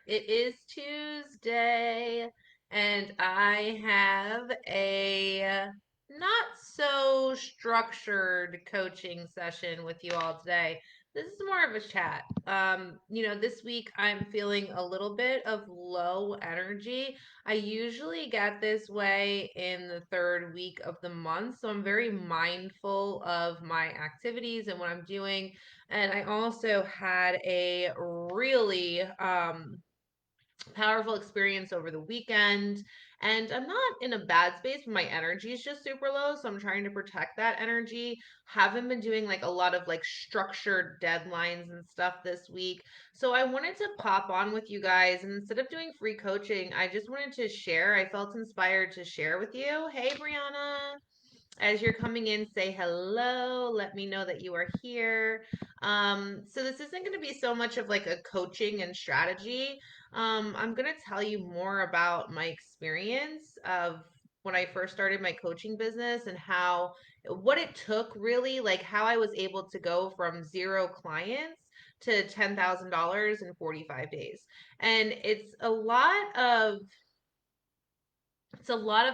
It is Tuesday, and I have a not so structured coaching session with you all today. This is more of a chat. This week I'm feeling a little bit of low energy. I usually get this way in the third week of the month, so I'm very mindful of my activities and what I'm doing. And I also had a really powerful experience over the weekend. And I'm not in a bad space, but my energy is just super low. So I'm trying to protect that energy. Haven't been doing like a lot of like structured deadlines and stuff this week. So I wanted to pop on with you guys. And instead of doing free coaching, I just wanted to share. I felt inspired to share with you. Hey, Brianna. As you're coming in, say hello. Let me know that you are here. So this isn't going to be so much of like a coaching and strategy. I'm going to tell you more about my experience of when I first started my coaching business and how what it took really, like how I was able to go from zero clients to $10,000 in 45 days. And it's a lot of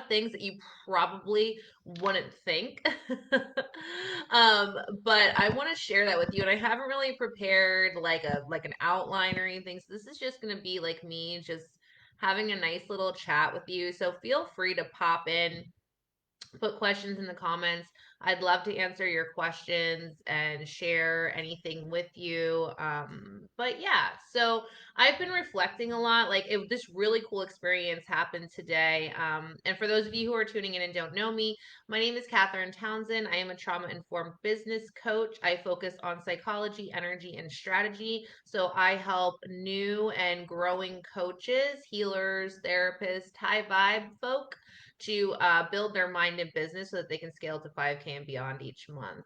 things that you probably wouldn't think. um, but I want to share that with you, and I haven't really prepared like an outline or anything. So this is just gonna be like me just having a nice little chat with you. So feel free to pop in, put questions in the comments. I'd love to answer your questions and share anything with you. But yeah, so I've been reflecting a lot. This really cool experience happened today. And for those of you who are tuning in and don't know me, my name is Catherine Townsend. I am a trauma informed business coach. I focus on psychology, energy, and strategy. So I help new and growing coaches, healers, therapists, high vibe folk to build their mind and business so that they can scale to 5K and beyond each month.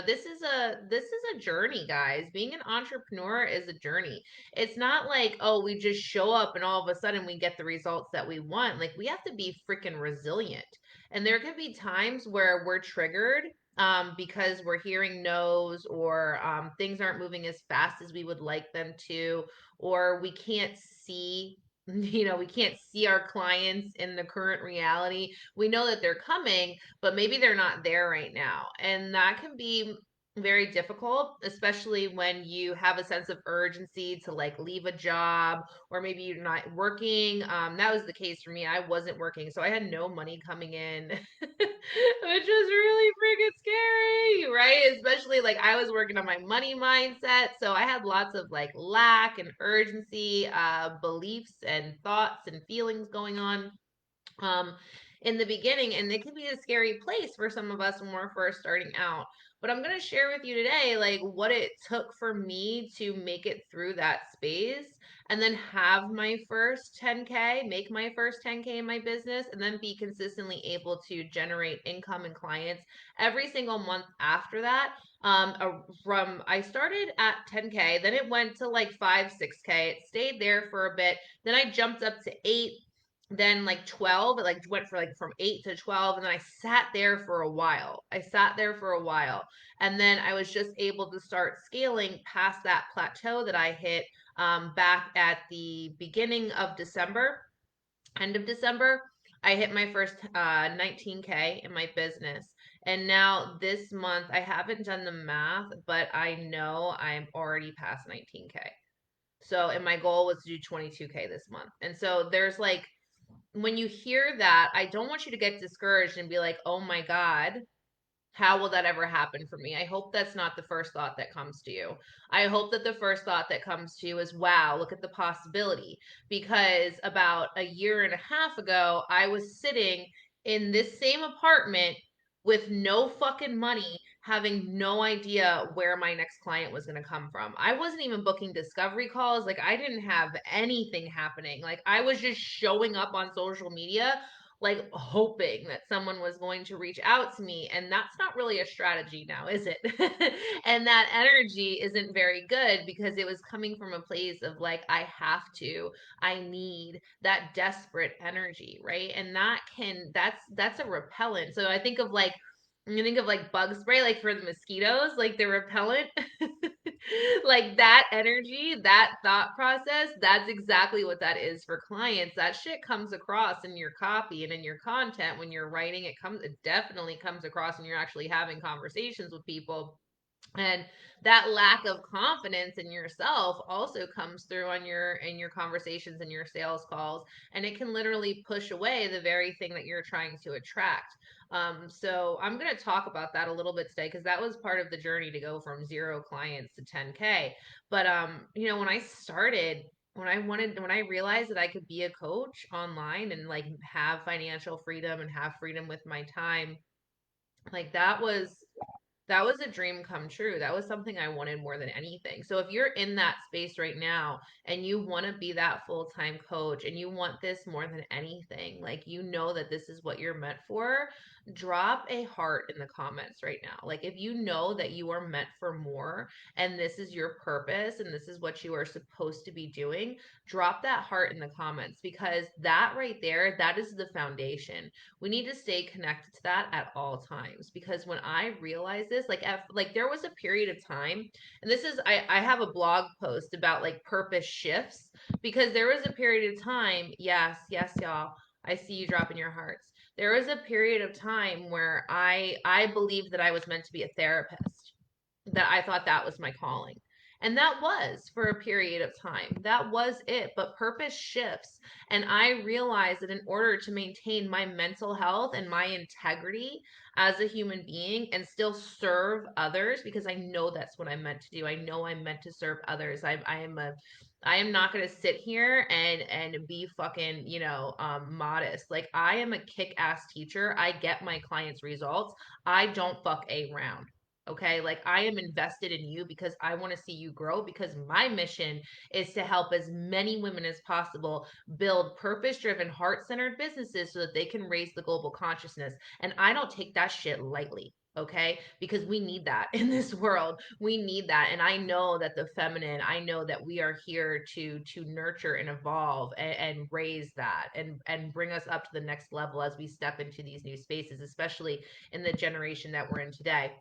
This is a journey, guys. Being an entrepreneur is a journey. It's not like, oh, we just show up and all of a sudden we get the results that we want. Like, we have to be freaking resilient. And there can be times where we're triggered because we're hearing no's, or things aren't moving as fast as we would like them to, or we can't see we can't see our clients in the current reality. We know that they're coming, but maybe they're not there right now. And that can be very difficult, especially when you have a sense of urgency to like leave a job, or maybe you're not working. That was the case for me. I wasn't working, so I had no money coming in, which was really freaking scary, right? Especially like I was working on my money mindset, so I had lots of like lack and urgency, beliefs and thoughts and feelings going on um, in the beginning, and it can be a scary place for some of us when we're first starting out. But I'm going to share with you today, like, what it took for me to make it through that space and then have my first 10K, make my first 10K in my business, and then be consistently able to generate income and clients every single month after that. From I started at 10K, then it went to like 5, 6K. It stayed there for a bit. Then I jumped up to 8, then like 12. It like went for like from 8 to 12, and then I sat there for a while. And then I was just able to start scaling past that plateau that I hit back at the beginning of December, end of December. I hit my first 19K in my business. And now this month, I haven't done the math, but I know I'm already past 19K. So, and my goal was to do 22K this month. And so there's like, when you hear that, I don't want you to get discouraged and be like, oh my God, how will that ever happen for me? I hope that's not the first thought that comes to you. I hope that the first thought that comes to you is, wow, look at the possibility. Because about a year and a half ago, I was sitting in this same apartment with no fucking money, having no idea where my next client was going to come from. I wasn't even booking discovery calls. Like, I didn't have anything happening. Like, I was just showing up on social media, like hoping that someone was going to reach out to me. And that's not really a strategy now, is it? And that energy isn't very good because it was coming from a place of like, I have to, I need that desperate energy, right? And that's a repellent. So I think of like You think of like bug spray, like for the mosquitoes, like the repellent, like that energy, that thought process, that's exactly what that is for clients. That shit comes across in your copy and in your content when you're writing. It definitely comes across when you're actually having conversations with people. And that lack of confidence in yourself also comes through on your in your conversations and your sales calls, and it can literally push away the very thing that you're trying to attract. So I'm going to talk about that a little bit today because that was part of the journey to go from 0 clients to 10K. But when I started, when I realized that I could be a coach online and like have financial freedom and have freedom with my time, like that was a dream come true. That was something I wanted more than anything. So if you're in that space right now and you want to be that full-time coach and you want this more than anything, like you know that this is what you're meant for, drop a heart in the comments right now. Like if you know that you are meant for more and this is your purpose and this is what you are supposed to be doing, drop that heart in the comments because that right there, that is the foundation. We need to stay connected to that at all times because when I realized this, like there was a period of time, and this is I have a blog post about like purpose shifts because there was a period of time, yes, y'all, I see you dropping your hearts. There was a period of time where I believed that I was meant to be a therapist, that I thought that was my calling. And that was for a period of time. That was it. But purpose shifts. And I realized that in order to maintain my mental health and my integrity as a human being and still serve others, because I know that's what I'm meant to do. I know I'm meant to serve others. I am not going to sit here and be fucking, modest. Like I am a kick-ass teacher. I get my clients results. I don't fuck around. Okay, like I am invested in you because I want to see you grow because my mission is to help as many women as possible build purpose driven, heart centered businesses so that they can raise the global consciousness. And I don't take that shit lightly. Okay, because we need that in this world. We need that, and I know that the feminine. I know that we are here to nurture and evolve and raise that and bring us up to the next level as we step into these new spaces, especially in the generation that we're in today.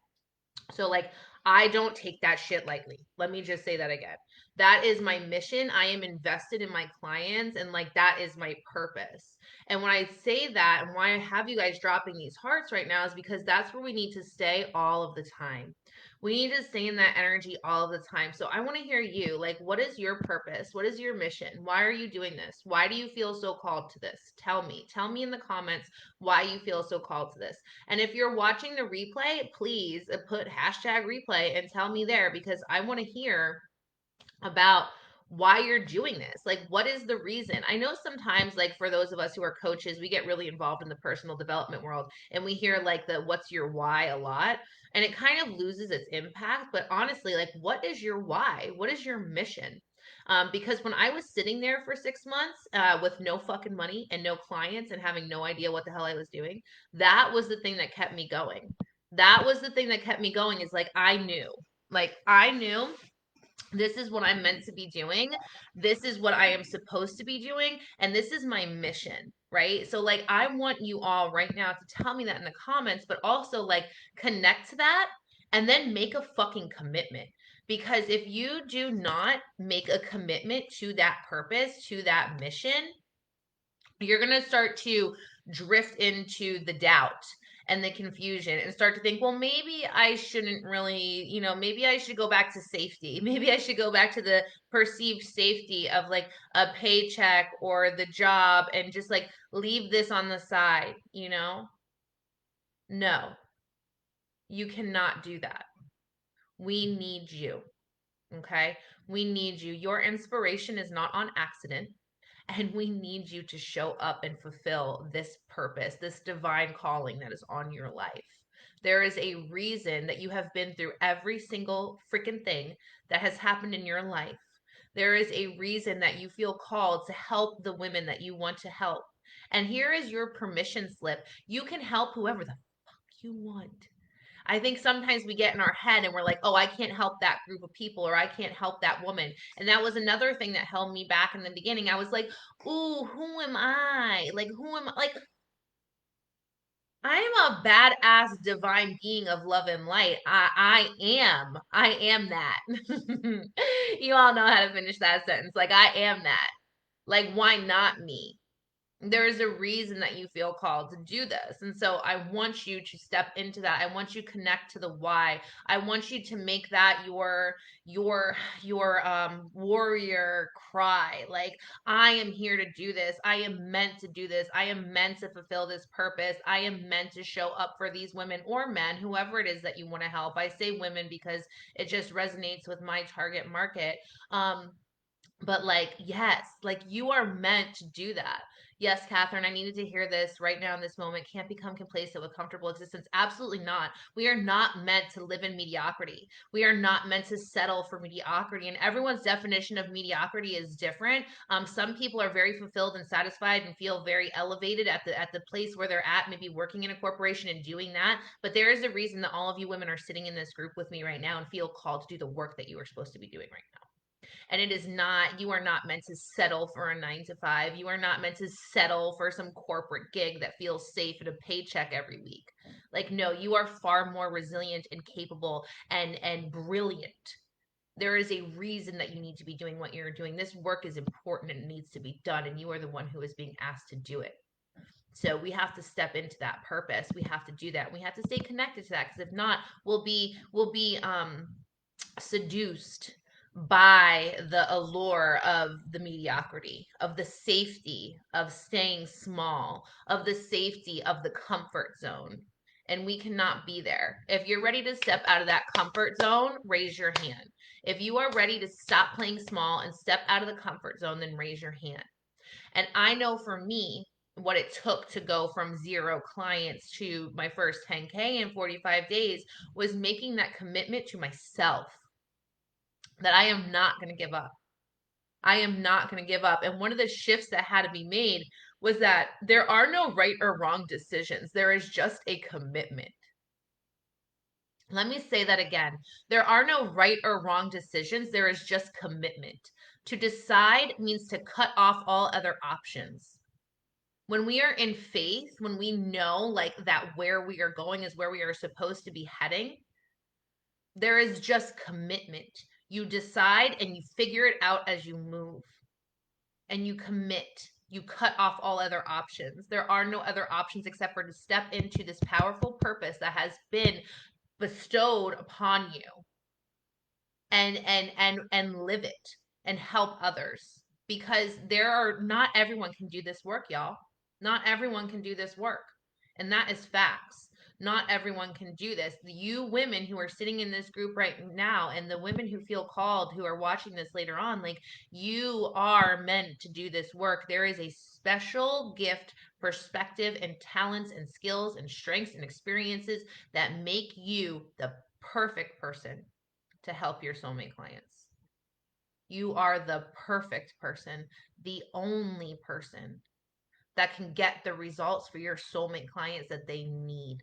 So like I don't take that shit lightly. Let me just say that again. That is my mission. I am invested in my clients and like that is my purpose. And when I say that and why I have you guys dropping these hearts right now is because that's where we need to stay all of the time. We need to stay in that energy all of the time. So I want to hear you. Like, what is your purpose? What is your mission? Why are you doing this? Why do you feel so called to this? Tell me. Tell me in the comments why you feel so called to this. And if you're watching the replay, please put hashtag replay and tell me there because I want to hear about why you're doing this. Like, what is the reason? I know sometimes, like, for those of us who are coaches, we get really involved in the personal development world and we hear, like, the what's your why a lot. And it kind of loses its impact. But honestly, like, what is your why? What is your mission? Because when I was sitting there for 6 months with no fucking money and no clients and having no idea what the hell I was doing, that was the thing that kept me going. That was the thing that kept me going is like, I knew this is what I'm meant to be doing. This is what I am supposed to be doing. And this is my mission. Right. So, like, I want you all right now to tell me that in the comments, but also, like, connect to that and then make a fucking commitment. Because if you do not make a commitment to that purpose, to that mission, you're going to start to drift into the doubt and the confusion and start to think, well, maybe I shouldn't really, maybe I should go back to safety. Maybe I should go back to the perceived safety of like a paycheck or the job and just like leave this on the side, you know? No, you cannot do that. We need you. Okay. We need you. Your inspiration is not on accident. And we need you to show up and fulfill this purpose, this divine calling that is on your life. There is a reason that you have been through every single freaking thing that has happened in your life. There is a reason that you feel called to help the women that you want to help. And here is your permission slip. You can help whoever the fuck you want. I think sometimes we get in our head and we're like, oh, I can't help that group of people or I can't help that woman. And that was another thing that held me back in the beginning. I was like, ooh, who am I? Like, who am I? Like, I am a badass divine being of love and light. I am that. You all know how to finish that sentence. Like, I am that. Like, why not me? There is a reason that you feel called to do this. And so I want you to step into that. I want you to connect to the why. I want you to make that your warrior cry. Like, I am here to do this. I am meant to do this. I am meant to fulfill this purpose. I am meant to show up for these women or men, whoever it is that you want to help. I say women because it just resonates with my target market. But like, yes, like you are meant to do that. Yes, Catherine, I needed to hear this right now in this moment. Can't become complacent with comfortable existence. Absolutely not. We are not meant to live in mediocrity. We are not meant to settle for mediocrity. And everyone's definition of mediocrity is different. Some people are very fulfilled and satisfied and feel very elevated at the place where they're at, maybe working in a corporation and doing that. But there is a reason that all of you women are sitting in this group with me right now and feel called to do the work that you are supposed to be doing right now. And it is not, you are not meant to settle for a 9 to 5. You are not meant to settle for some corporate gig that feels safe and a paycheck every week. Like, no, you are far more resilient and capable and brilliant. There is a reason that you need to be doing what you're doing. This work is important and it needs to be done, and you are the one who is being asked to do it. So we have to step into that purpose. We have to do that. We have to stay connected to that, because if not, we'll be seduced by the allure of the mediocrity, of the safety of staying small, of the safety of the comfort zone. And we cannot be there. If you're ready to step out of that comfort zone, raise your hand. If you are ready to stop playing small and step out of the comfort zone, then raise your hand. And I know for me, what it took to go from 0 clients to my first 10K in 45 days was making that commitment to myself that I am not going to give up. I am not going to give up. And one of the shifts that had to be made was that there are no right or wrong decisions. There is just a commitment. Let me say that again. There are no right or wrong decisions. There is just commitment. To decide means to cut off all other options. When we are in faith, when we know like that where we are going is where we are supposed to be heading, there is just commitment. You decide and you figure it out as you move, and you commit. You cut off all other options. There are no other options except for to step into this powerful purpose that has been bestowed upon you, and live it and help others, because there are not everyone can do this work, y'all. Not everyone can do this work, and that is facts. Not everyone can do this. You women who are sitting in this group right now, and the women who feel called who are watching this later on, like, you are meant to do this work. There is a special gift, perspective, and talents and skills and strengths and experiences that make you the perfect person to help your soulmate clients. You are the perfect person, the only person that can get the results for your soulmate clients that they need.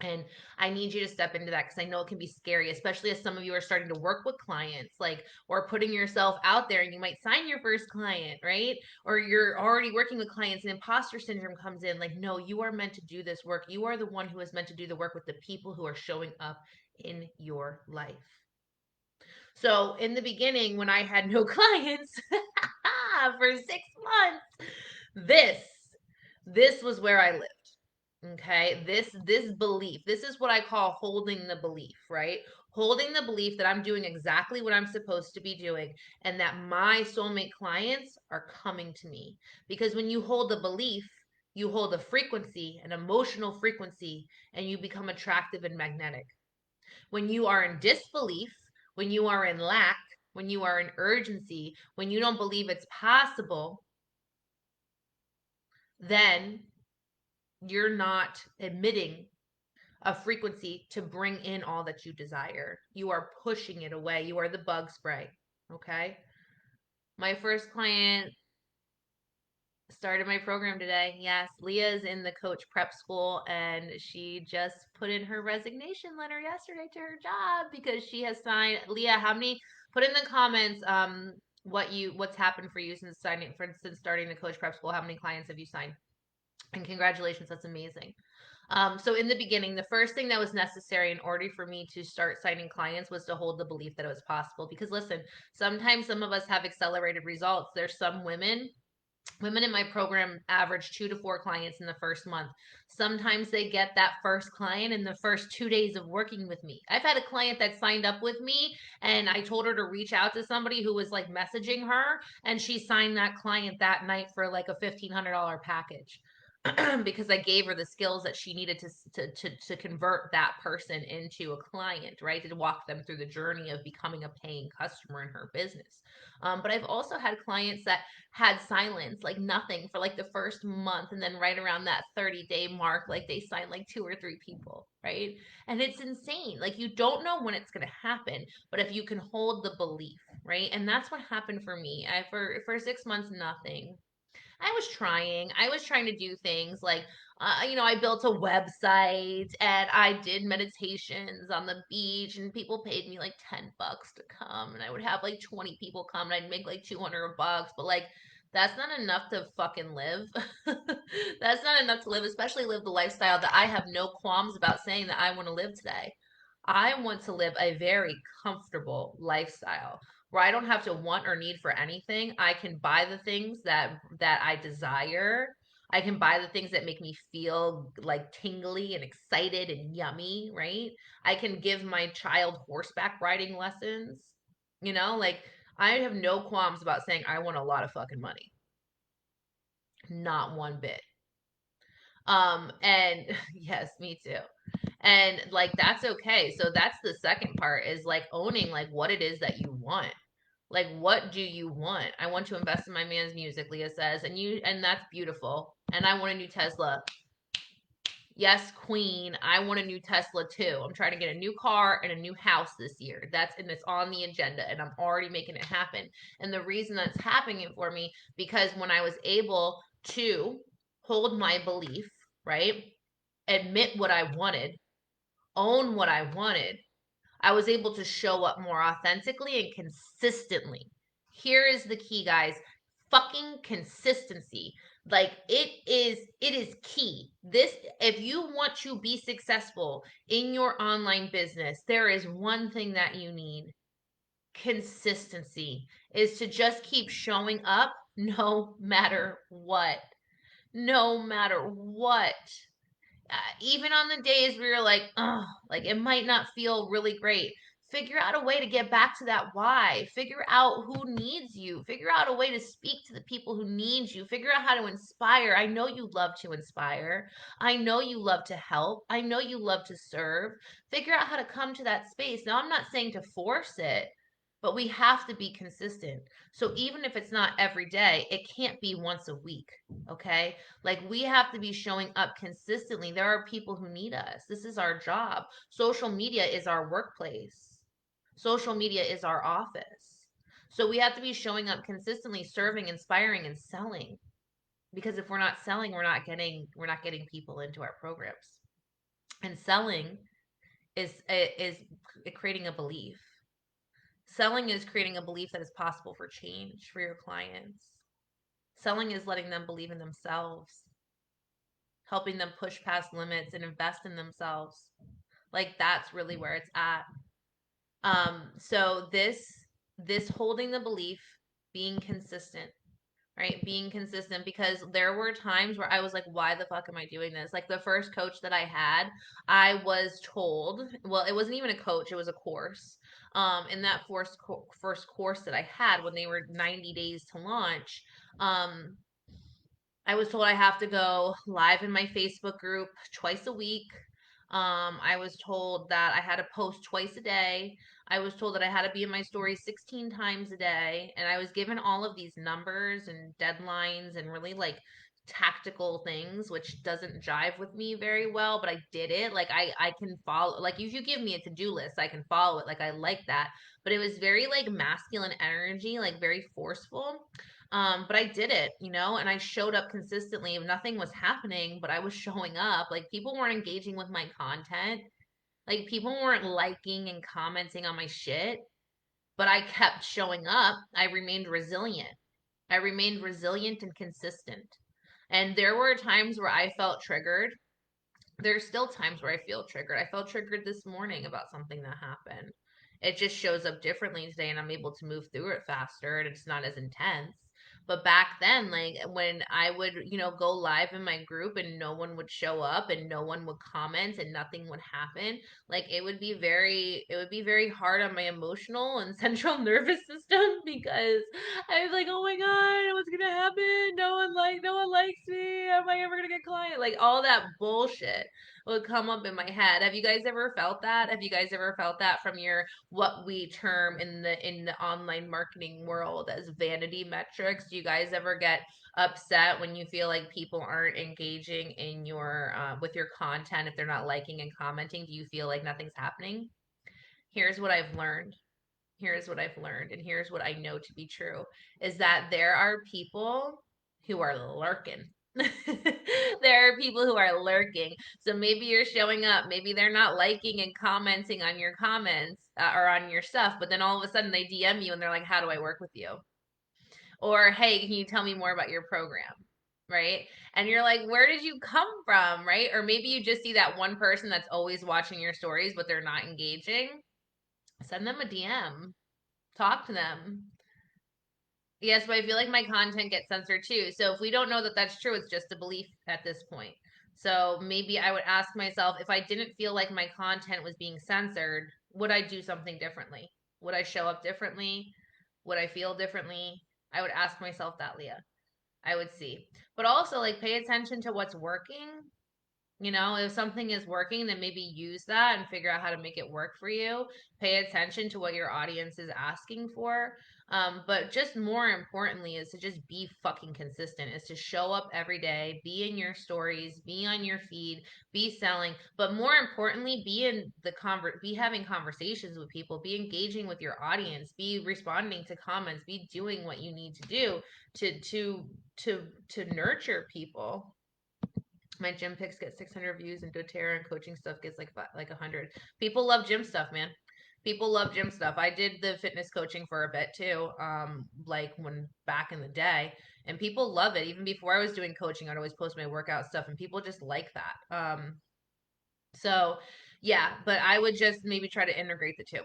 And I need you to step into that, because I know it can be scary, especially as some of you are starting to work with clients, like, or putting yourself out there, and you might sign your first client, right? Or you're already working with clients and imposter syndrome comes in. Like, no, you are meant to do this work. You are the one who is meant to do the work with the people who are showing up in your life. So in the beginning, when I had no clients for 6 months, this this was where I lived. Okay, this belief, this is what I call holding the belief, right? Holding the belief that I'm doing exactly what I'm supposed to be doing, and that my soulmate clients are coming to me. Because when you hold the belief, you hold a frequency, an emotional frequency, and you become attractive and magnetic. When you are in disbelief, when you are in lack, when you are in urgency, when you don't believe it's possible, then you're not emitting a frequency to bring in all that you desire. You are pushing it away. You are the bug spray. Okay. My first client started my program today. Yes, Leah's in the coach prep school, and she just put in her resignation letter yesterday to her job because she has signed. Leah, how many? Put in the comments what's happened for you since starting the coach prep school. How many clients have you signed? And congratulations, that's amazing. So in the beginning, the first thing that was necessary in order for me to start signing clients was to hold the belief that it was possible. Because listen, sometimes some of us have accelerated results. There's some women in my program average 2 to 4 clients in the first month. Sometimes they get that first client in the first 2 days of working with me. I've had a client that signed up with me and I told her to reach out to somebody who was like messaging her, and she signed that client that night for like a $1,500 package. Because I gave her the skills that she needed to convert that person into a client, right? To walk them through the journey of becoming a paying customer in her business. But I've also had clients that had silence, like nothing for like the first month, and then right around that 30-day mark, like they signed like 2 or 3 people, right? And it's insane. Like you don't know when it's gonna happen, but if you can hold the belief, right? And that's what happened for me. I for 6 months, nothing. I was trying to do things like, I built a website and I did meditations on the beach, and people paid me like $10 to come, and I would have like 20 people come, and I'd make like $200, but like, that's not enough to fucking live. That's not enough to live, especially live the lifestyle that I have no qualms about saying that I want to live today. I want to live a very comfortable lifestyle where I don't have to want or need for anything. I can buy the things that I desire. I can buy the things that make me feel like tingly and excited and yummy, right? I can give my child horseback riding lessons. Like, I have no qualms about saying I want a lot of fucking money. Not one bit. And yes, me too. And like that's okay. So that's the second part, is like owning like what it is that you want. Like, what do you want? I want to invest in my man's music, Leah says, and that's beautiful. And I want a new Tesla. Yes, queen. I want a new Tesla too. I'm trying to get a new car and a new house this year. It's on the agenda, and I'm already making it happen. And the reason that's happening for me, because when I was able to hold my belief, right? Admit what I wanted, own what I wanted, I was able to show up more authentically and consistently. Here is the key, guys. Fucking consistency. Like, it is key. This If you want to be successful in your online business, there is one thing that you need. Consistency is to just keep showing up no matter what. No matter what. Even on the days where you're like, oh, like it might not feel really great, figure out a way to get back to that why. Figure out who needs you. Figure out a way to speak to the people who need you. Figure out how to inspire. I know you love to inspire. I know you love to help. I know you love to serve. Figure out how to come to that space. Now, I'm not saying to force it, but we have to be consistent. So even if it's not every day, it can't be once a week. Okay. Like, we have to be showing up consistently. There are people who need us. This is our job. Social media is our workplace. Social media is our office. So we have to be showing up consistently, serving, inspiring, and selling. Because if we're not selling, we're not getting people into our programs. And selling is creating a belief. Selling is creating a belief that is possible for change for your clients. Selling is letting them believe in themselves, helping them push past limits and invest in themselves. Like, that's really where it's at. So this holding the belief, being consistent, right? Being consistent, because there were times where I was like, why the fuck am I doing this? Like, the first coach that I had, I was told, well, it wasn't even a coach, it was a course. In that first course that I had, when they were 90 days to launch, um, I was told I have to go live in my Facebook group twice a week. I was told that I had to post twice a day. I was told that I had to be in my story 16 times a day. And I was given all of these numbers and deadlines and really like tactical things, which doesn't jive with me very well, but I did it. Like, I can follow, like, if you give me a to-do list, I can follow it. Like, I like that. But it was very like masculine energy, like very forceful. But I did it, and I showed up consistently. Nothing was happening, but I was showing up. Like, people weren't engaging with my content. Like, people weren't liking and commenting on my shit, but I kept showing up. I remained resilient. I remained resilient and consistent. And there were times where I felt triggered. There's still times where I feel triggered. I felt triggered this morning about something that happened. It just shows up differently today and I'm able to move through it faster and it's not as intense. But back then, like when I would, go live in my group and no one would show up and no one would comment and nothing would happen, like it would be very hard on my emotional and central nervous system because I was like, oh my God, what's gonna happen? No one likes me. Am I ever gonna get client? Like all that bullshit would come up in my head. Have you guys ever felt that? Have you guys ever felt that from your what we term in the online marketing world as vanity metrics? Do you guys ever get upset when you feel like people aren't engaging in your with your content if they're not liking and commenting? Do you feel like nothing's happening? Here's what I've learned. Here's what I've learned, and here's what I know to be true is that there are people who are lurking. There are people who are lurking. So maybe you're showing up, maybe they're not liking and commenting on your comments or on your stuff, but then all of a sudden they DM you and they're like, how do I work with you? Or, hey, can you tell me more about your program? Right? And you're like, where did you come from? Right? Or maybe you just see that one person that's always watching your stories, but they're not engaging. Send them a DM, talk to them. Yes, but I feel like my content gets censored too. So if we don't know that that's true, it's just a belief at this point. So maybe I would ask myself if I didn't feel like my content was being censored, would I do something differently? Would I show up differently? Would I feel differently? I would ask myself that, Leah. I would see. But also, like, pay attention to what's working. If something is working, then maybe use that and figure out how to make it work for you. Pay attention to what your audience is asking for. But just more importantly is to just be fucking consistent, is to show up every day, be in your stories, be on your feed, be selling. But more importantly, be having conversations with people, be engaging with your audience, be responding to comments, be doing what you need to do to nurture people. My gym pics get 600 views and doTERRA and coaching stuff gets like 100. People love gym stuff, man. People love gym stuff. I did the fitness coaching for a bit too, like when back in the day, and people love it. Even before I was doing coaching, I'd always post my workout stuff, and people just like that. So yeah, but I would just maybe try to integrate the two.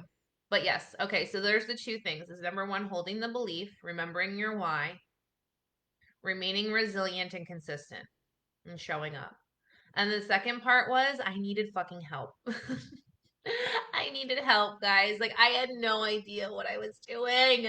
But yes, okay. So there's the two things: is number one, holding the belief, remembering your why, remaining resilient and consistent, and showing up. And the second part was I needed fucking help. I needed help, guys. Like I had no idea what I was doing.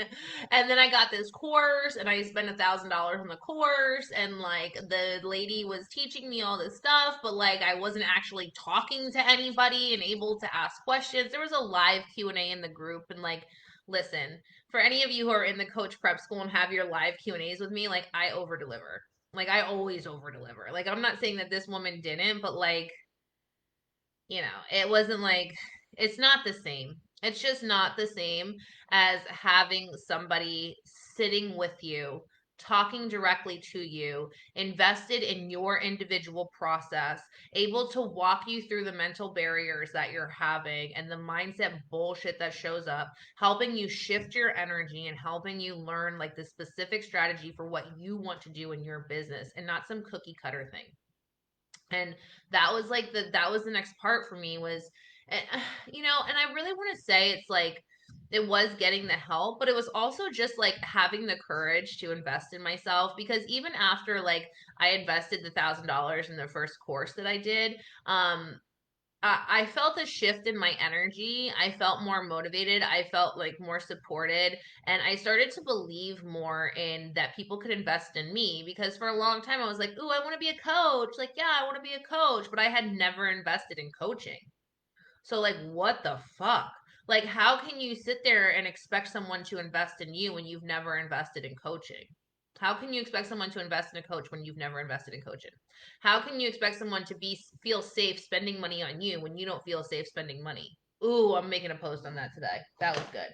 And then I got this course and I spent $1,000 on the course and like the lady was teaching me all this stuff, but like I wasn't actually talking to anybody and able to ask questions. There was a live Q&A in the group and like listen, for any of you who are in the coach prep school and have your live Q&As with me, like I over deliver. Like I always over deliver. Like I'm not saying that this woman didn't, but like, it wasn't like it's not the same. It's just not the same as having somebody sitting with you, talking directly to you, invested in your individual process, able to walk you through the mental barriers that you're having and the mindset bullshit that shows up, helping you shift your energy and helping you learn like the specific strategy for what you want to do in your business and not some cookie cutter thing. And that was the next part for me was and, and I really want to say it's like it was getting the help, but it was also just like having the courage to invest in myself because even after like I invested the $1,000 in the first course that I did, I felt a shift in my energy. I felt more motivated. I felt like more supported. And I started to believe more in that people could invest in me because for a long time I was like, ooh, I want to be a coach. Like, yeah, I want to be a coach. But I had never invested in coaching. So, like, what the fuck? Like, how can you sit there and expect someone to invest in you when you've never invested in coaching? How can you expect someone to invest in a coach when you've never invested in coaching? How can you expect someone to feel safe spending money on you when you don't feel safe spending money? Ooh, I'm making a post on that today. That was good.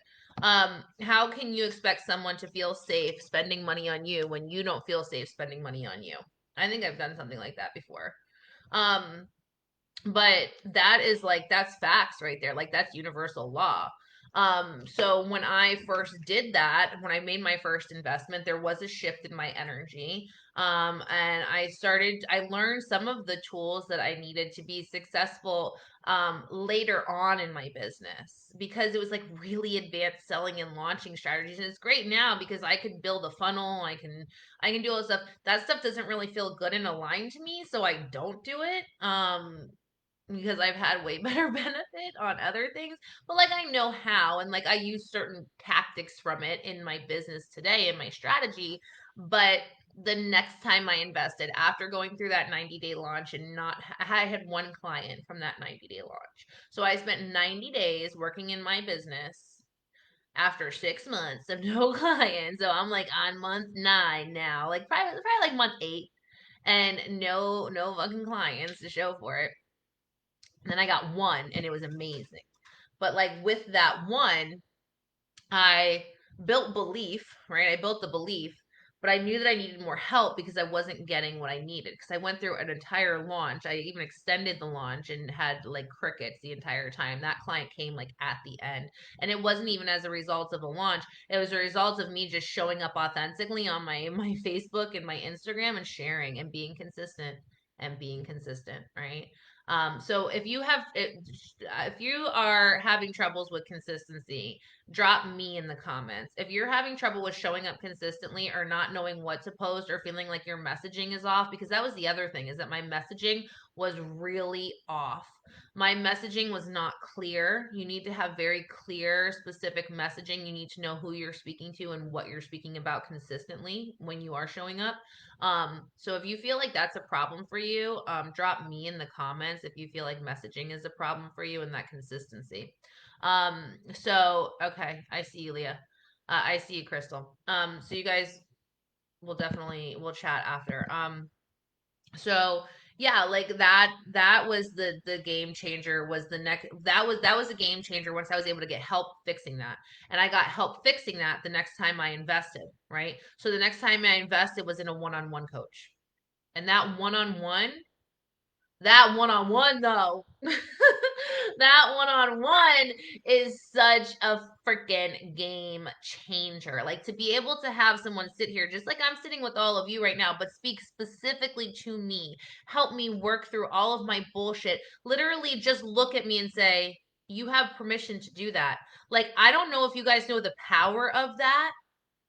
How can you expect someone to feel safe spending money on you when you don't feel safe spending money on you? I think I've done something like that before. Um, but that is like that's facts right there. Like that's universal law. So when I first did that, when I made my first investment, there was a shift in my energy. And I learned some of the tools that I needed to be successful later on in my business, because it was like really advanced selling and launching strategies. And it's great now because I could build a funnel, I can do all this stuff. That stuff doesn't really feel good and aligned to me, so I don't do it. Because I've had way better benefit on other things. But like I know how, and like I use certain tactics from it in my business today in my strategy. But the next time I invested after going through that 90-day launch, and not I had one client from that 90-day launch. So I spent 90 days working in my business after 6 months of no clients. So I'm like on month 9 now, like probably like month 8, and no fucking clients to show for it. And then I got one, and it was amazing. But like with that one, I built belief, right? I built the belief, but I knew that I needed more help because I wasn't getting what I needed. Because I went through an entire launch. I even extended the launch and had like crickets the entire time. That client came like at the end. And it wasn't even as a result of a launch. It was a result of me just showing up authentically on my Facebook and my Instagram and sharing and being consistent and being consistent, right? So if you are having troubles with consistency, drop me in the comments. If you're having trouble with showing up consistently or not knowing what to post or feeling like your messaging is off, because that was the other thing, is that my messaging was really off. My messaging was not clear. You need to have very clear, specific messaging. You need to know who you're speaking to and what you're speaking about consistently when you are showing up. So if you feel like that's a problem for you, drop me in the comments if you feel like messaging is a problem for you and that consistency. So okay, I see you, Leah. I see you, Crystal. So you guys we'll chat after. So yeah, like that was the game changer. Was the next that was a game changer once I was able to get help fixing that. And I got help fixing that the next time I invested, right? So the next time I invested was in a one-on-one coach. And that one on one though, that one on one is such a freaking game changer. Like to be able to have someone sit here, just like I'm sitting with all of you right now, but speak specifically to me, help me work through all of my bullshit, literally just look at me and say, you have permission to do that. Like, I don't know if you guys know the power of that.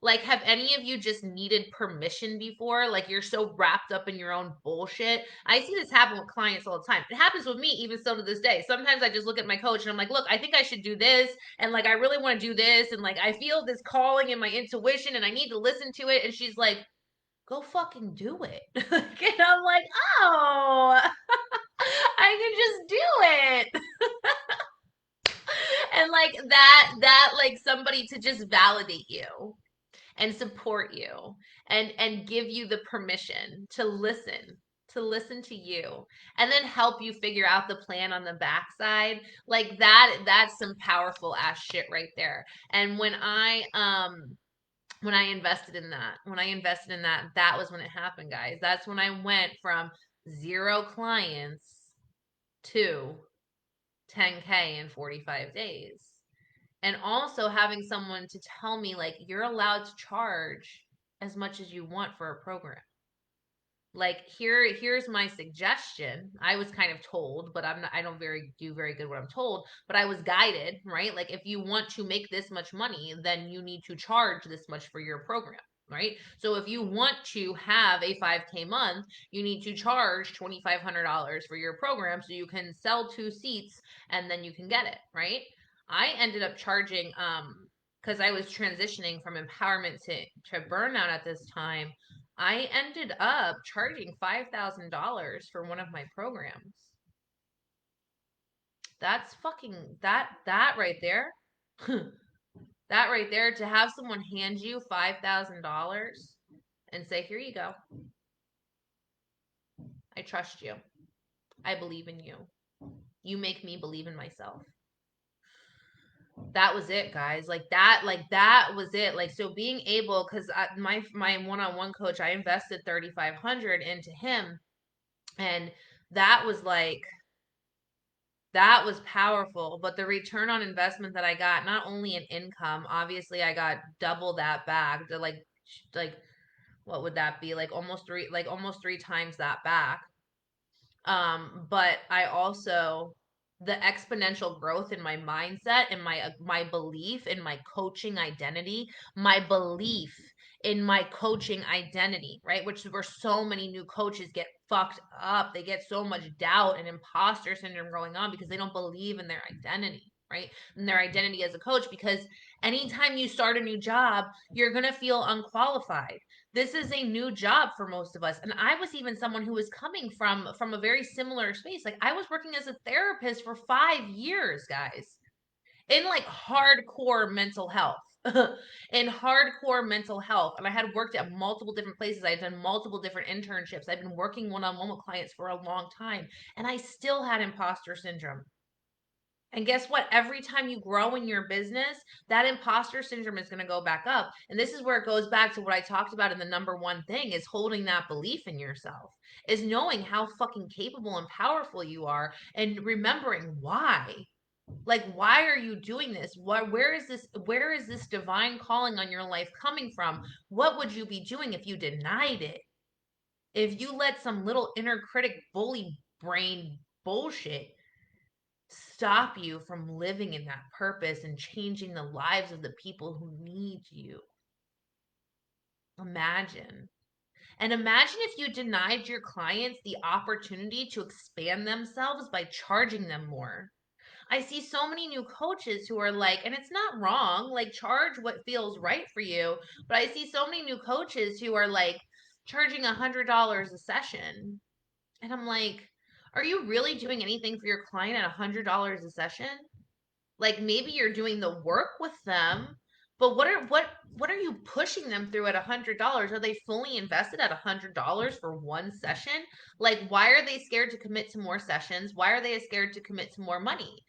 Like, have any of you just needed permission before? Like, you're so wrapped up in your own bullshit. I see this happen with clients all the time. It happens with me even still to this day. Sometimes I just look at my coach and I'm like, look, I think I should do this. And like, I really want to do this. And like, I feel this calling in my intuition and I need to listen to it. And she's like, go fucking do it. And I'm like, oh, I can just do it. And like that, like somebody to just validate you and support you and give you the permission to listen to you and then help you figure out the plan on the backside. Like that's some powerful ass shit right there. And when I invested in that, that was when it happened, guys. That's when I went from 0 clients to 10K in 45 days. And also having someone to tell me like you're allowed to charge as much as you want for a program. Like here's my suggestion. I was kind of told, but I don't do very good what I'm told, but I was guided, right? Like if you want to make this much money, then you need to charge this much for your program. Right. So if you want to have a 5K month, you need to charge $2,500 for your program so you can sell 2 seats and then you can get it. Right. I ended up charging, because I was transitioning from empowerment to burnout at this time. I ended up charging $5,000 for one of my programs. That's fucking that right there. That right there, to have someone hand you $5,000 and say, "Here you go. I trust you. I believe in you. You make me believe in myself." That was it, guys. Like that was it. Like, so being able, because my one-on-one coach, I invested 3,500 into him, and that was like That was powerful, but the return on investment that I got, not only in income, obviously I got double that back, to like what would that be? Like almost three times that back. But I also, the exponential growth in my mindset and my belief in my coaching identity, my belief in my coaching identity, right? Which is where so many new coaches get fucked up. They get so much doubt and imposter syndrome going on because they don't believe in their identity, right? And their identity as a coach, because anytime you start a new job, you're going to feel unqualified. This is a new job for most of us, and I was even someone who was coming from a very similar space. Like, I was working as a therapist for 5 years, guys, in like hardcore mental health. In hardcore mental health, and I had worked at multiple different places. I had done multiple different internships. I've been working one-on-one with clients for a long time, and I still had imposter syndrome. And guess what? Every time you grow in your business, that imposter syndrome is going to go back up. And this is where it goes back to what I talked about in the number one thing, is holding that belief in yourself, is knowing how fucking capable and powerful you are, and remembering why. Like, why are you doing this? Where is this divine calling on your life coming from? What would you be doing if you denied it? If you let some little inner critic bully brain bullshit stop you from living in that purpose and changing the lives of the people who need you. Imagine. And imagine if you denied your clients the opportunity to expand themselves by charging them more. I see so many new coaches who are like, and it's not wrong, like, charge what feels right for you. But I see so many new coaches who are like charging $100 a session. And I'm like, are you really doing anything for your client at $100 a session? Like, maybe you're doing the work with them, but what are you pushing them through at $100? Are they fully invested at $100 for one session? Like, why are they scared to commit to more sessions? Why are they scared to commit to more money?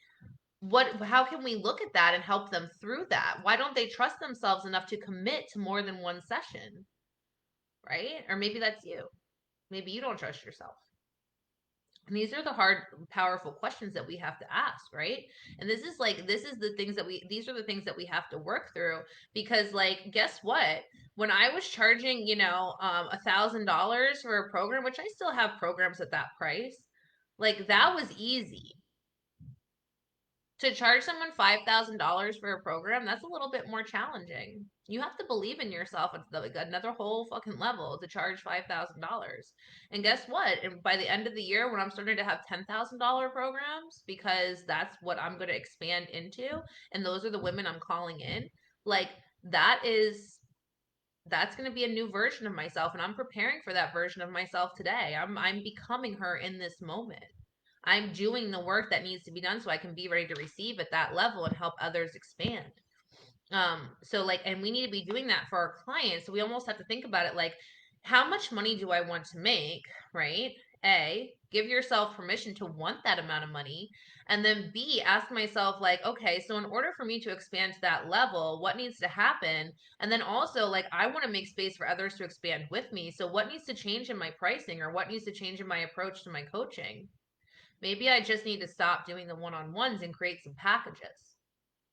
How can we look at that and help them through that? Why don't they trust themselves enough to commit to more than one session? Right? Or maybe that's you. Maybe you don't trust yourself. And these are the hard, powerful questions that we have to ask, right? And these are the things that we have to work through, because, like, guess what? When I was charging, $1,000 for a program, which I still have programs at that price, like, that was easy. To charge someone $5,000 for a program, that's a little bit more challenging. You have to believe in yourself at like another whole fucking level to charge $5,000. And guess what? And by the end of the year, when I'm starting to have $10,000 programs, because that's what I'm going to expand into, and those are the women I'm calling in, like, that is that's going to be a new version of myself, and I'm preparing for that version of myself today. I'm becoming her in this moment. I'm doing the work that needs to be done so I can be ready to receive at that level and help others expand. So, like, and we need to be doing that for our clients. So we almost have to think about it like, how much money do I want to make, right? A, give yourself permission to want that amount of money. And then B, ask myself, like, okay, so in order for me to expand to that level, what needs to happen? And then also, like, I want to make space for others to expand with me. So what needs to change in my pricing, or what needs to change in my approach to my coaching? Maybe I just need to stop doing the one-on-ones and create some packages,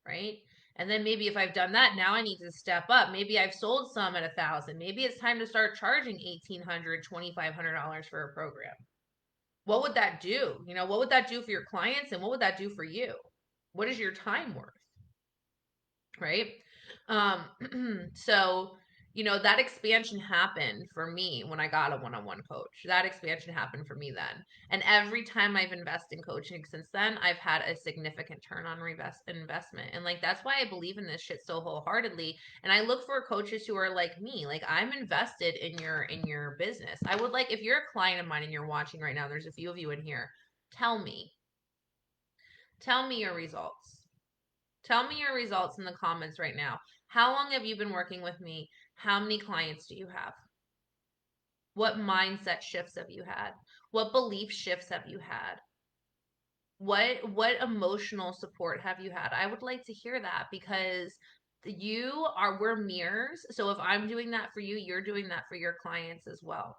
right? And then maybe if I've done that, now I need to step up. Maybe I've sold some at 1,000. Maybe it's time to start charging $1,800, $2,500 for a program. What would that do? What would that do for your clients, and what would that do for you? What is your time worth? Right? Um, so, that expansion happened for me when I got a one-on-one coach. That expansion happened for me then. And every time I've invested in coaching since then, I've had a significant turn on investment. And, like, that's why I believe in this shit so wholeheartedly. And I look for coaches who are like me. Like, I'm invested in your business. I would like, if you're a client of mine and you're watching right now, there's a few of you in here, tell me. Tell me your results. Tell me your results in the comments right now. How long have you been working with me? How many clients do you have? What mindset shifts have you had? What belief shifts have you had? What emotional support have you had? I would like to hear that, because we're mirrors. So if I'm doing that for you, you're doing that for your clients as well.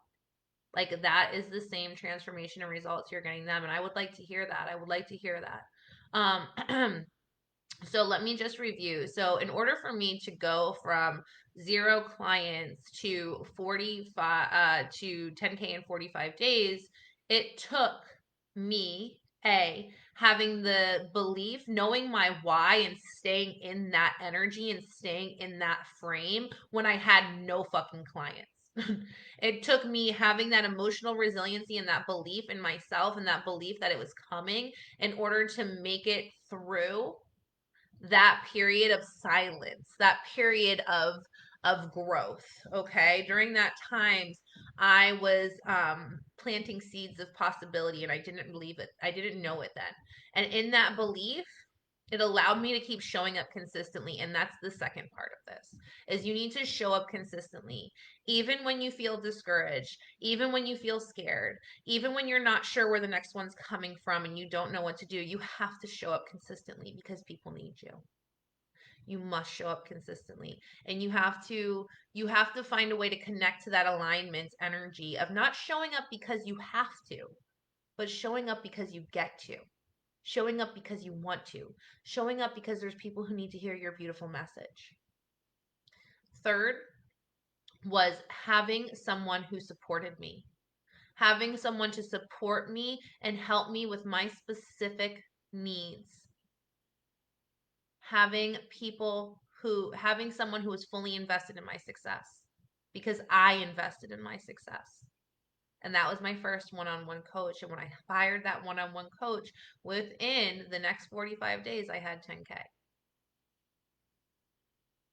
Like that is the same transformation and results you're getting them. And I would like to hear that. I would like to hear that. So let me just review. So in order for me to go from 0 clients to 45 to 10K in 45 days, it took me having the belief, knowing my why, and staying in that energy and staying in that frame when I had no fucking clients. It took me having that emotional resiliency and that belief in myself and that belief that it was coming in order to make it through that period of silence, that period of growth. Okay, during that time I was planting seeds of possibility, and I didn't believe it, I didn't know it then. And in that belief, it allowed me to keep showing up consistently. And that's the second part of this, is you need to show up consistently, even when you feel discouraged, even when you feel scared, even when you're not sure where the next one's coming from and you don't know what to do. You have to show up consistently because people need you. You must show up consistently, and you have to find a way to connect to that alignment energy of not showing up because you have to, but showing up because you get to, showing up because you want to, showing up because there's people who need to hear your beautiful message. Third was having someone who supported me, having someone to support me and help me with my specific needs, having someone who was fully invested in my success, because I invested in my success. And that was my first one-on-one coach. And when I hired that one-on-one coach, within the next 45 days I had 10K.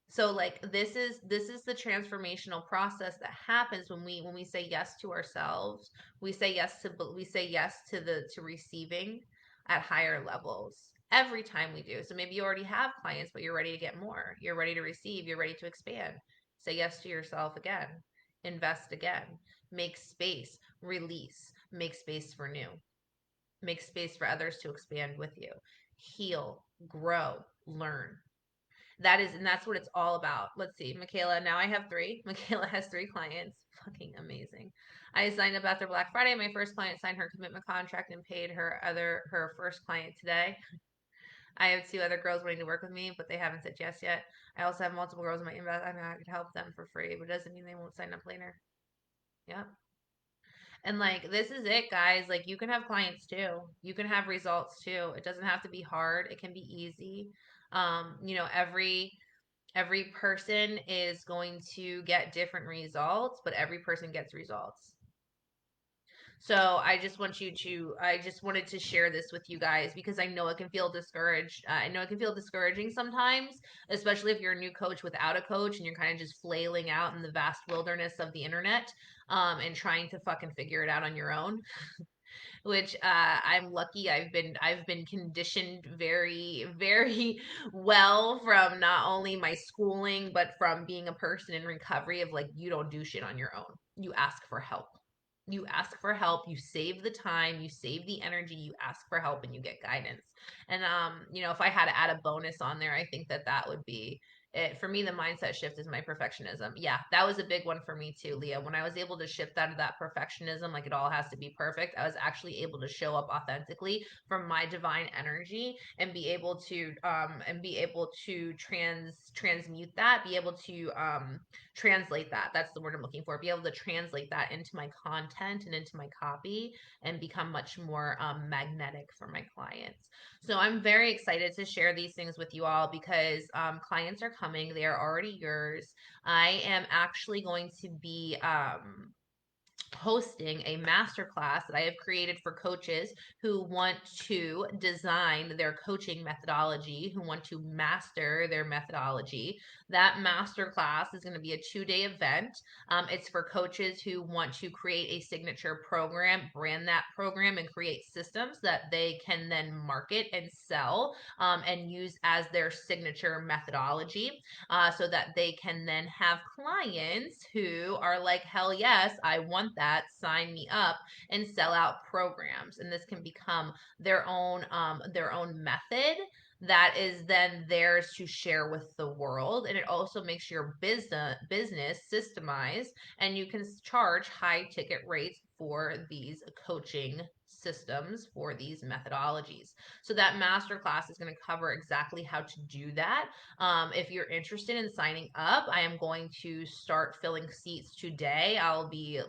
So like this is the transformational process that happens when we say yes to ourselves. We say yes to the to receiving at higher levels every time we do. So maybe you already have clients, but you're ready to get more. You're ready to receive, you're ready to expand. Say yes to yourself again. Invest again. Make space, release, make space for new. Make space for others to expand with you. Heal, grow, learn. That's what it's all about. Let's see, Michaela. Now I have three. Michaela has 3 clients. Fucking amazing. I signed up after Black Friday. My first client signed her commitment contract and paid her first client today. I have 2 other girls wanting to work with me, but they haven't said yes yet. I also have multiple girls in my inbox. I mean, I could help them for free, but it doesn't mean they won't sign up later. Yep. And like this is it, guys. Like you can have clients too. You can have results too. It doesn't have to be hard. It can be easy. Every person is going to get different results, but every person gets results. So I just wanted to share this with you guys because I know it can feel discouraged. I know it can feel discouraging sometimes, especially if you're a new coach without a coach and you're kind of just flailing out in the vast wilderness of the internet, and trying to fucking figure it out on your own. Which I'm lucky. I've been conditioned very very well from not only my schooling but from being a person in recovery of like you don't do shit on your own. You ask for help. You ask for help, you save the time, you save the energy, you ask for help and you get guidance. And if I had to add a bonus on there, I think that would be it. For me, the mindset shift is my perfectionism. Yeah, that was a big one for me too, Leah. When I was able to shift out of that perfectionism, like it all has to be perfect, I was actually able to show up authentically from my divine energy and be able to transmute that, be able to translate that. That's the word I'm looking for. Be able to translate that into my content and into my copy and become much more magnetic for my clients. So I'm very excited to share these things with you all because clients are coming. They are already yours. I am actually going to be hosting a masterclass that I have created for coaches who want to design their coaching methodology, who want to master their methodology. That masterclass is going to be a 2-day event. It's for coaches who want to create a signature program, brand that program, and create systems that they can then market and sell, and use as their signature methodology, so that they can then have clients who are like, hell yes, I want that, sign me up, and sell out programs. And this can become their own method that is then theirs to share with the world. And it also makes your business systemized, and you can charge high ticket rates for these coaching systems, for these methodologies. So that masterclass is going to cover exactly how to do that. If you're interested in signing up, I am going to start filling seats today. I'll be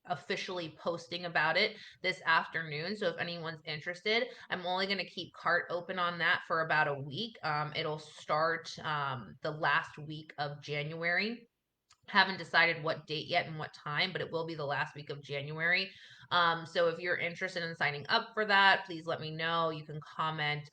officially posting about it this afternoon. So if anyone's interested, I'm only going to keep cart open on that for about a week. It'll start the last week of January. Haven't decided what date yet and what time, but it will be the last week of January. So if you're interested in signing up for that, please let me know. You can comment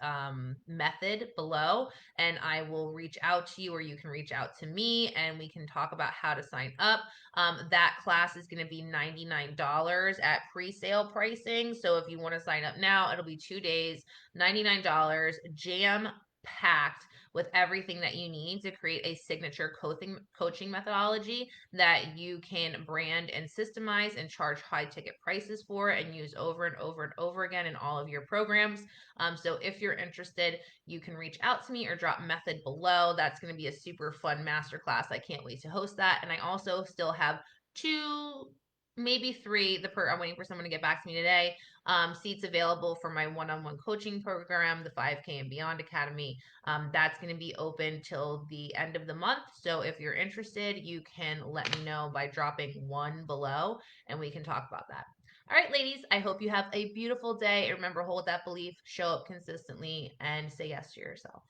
method below, and I will reach out to you, or you can reach out to me, and we can talk about how to sign up. That class is going to be $99 at pre-sale pricing. So if you want to sign up now, it'll be 2 days, $99, jam packed with everything that you need to create a signature coaching methodology that you can brand and systemize and charge high ticket prices for and use over and over and over again in all of your programs. So if you're interested, you can reach out to me or drop method below. That's going to be a super fun masterclass. I can't wait to host that. And I also still have two, maybe three. I'm waiting for someone to get back to me today. Seats available for my one-on-one coaching program, the 5K and Beyond Academy. That's going to be open till the end of the month. So if you're interested, you can let me know by dropping one below, and we can talk about that. All right, ladies, I hope you have a beautiful day. Remember, hold that belief, show up consistently, and say yes to yourself.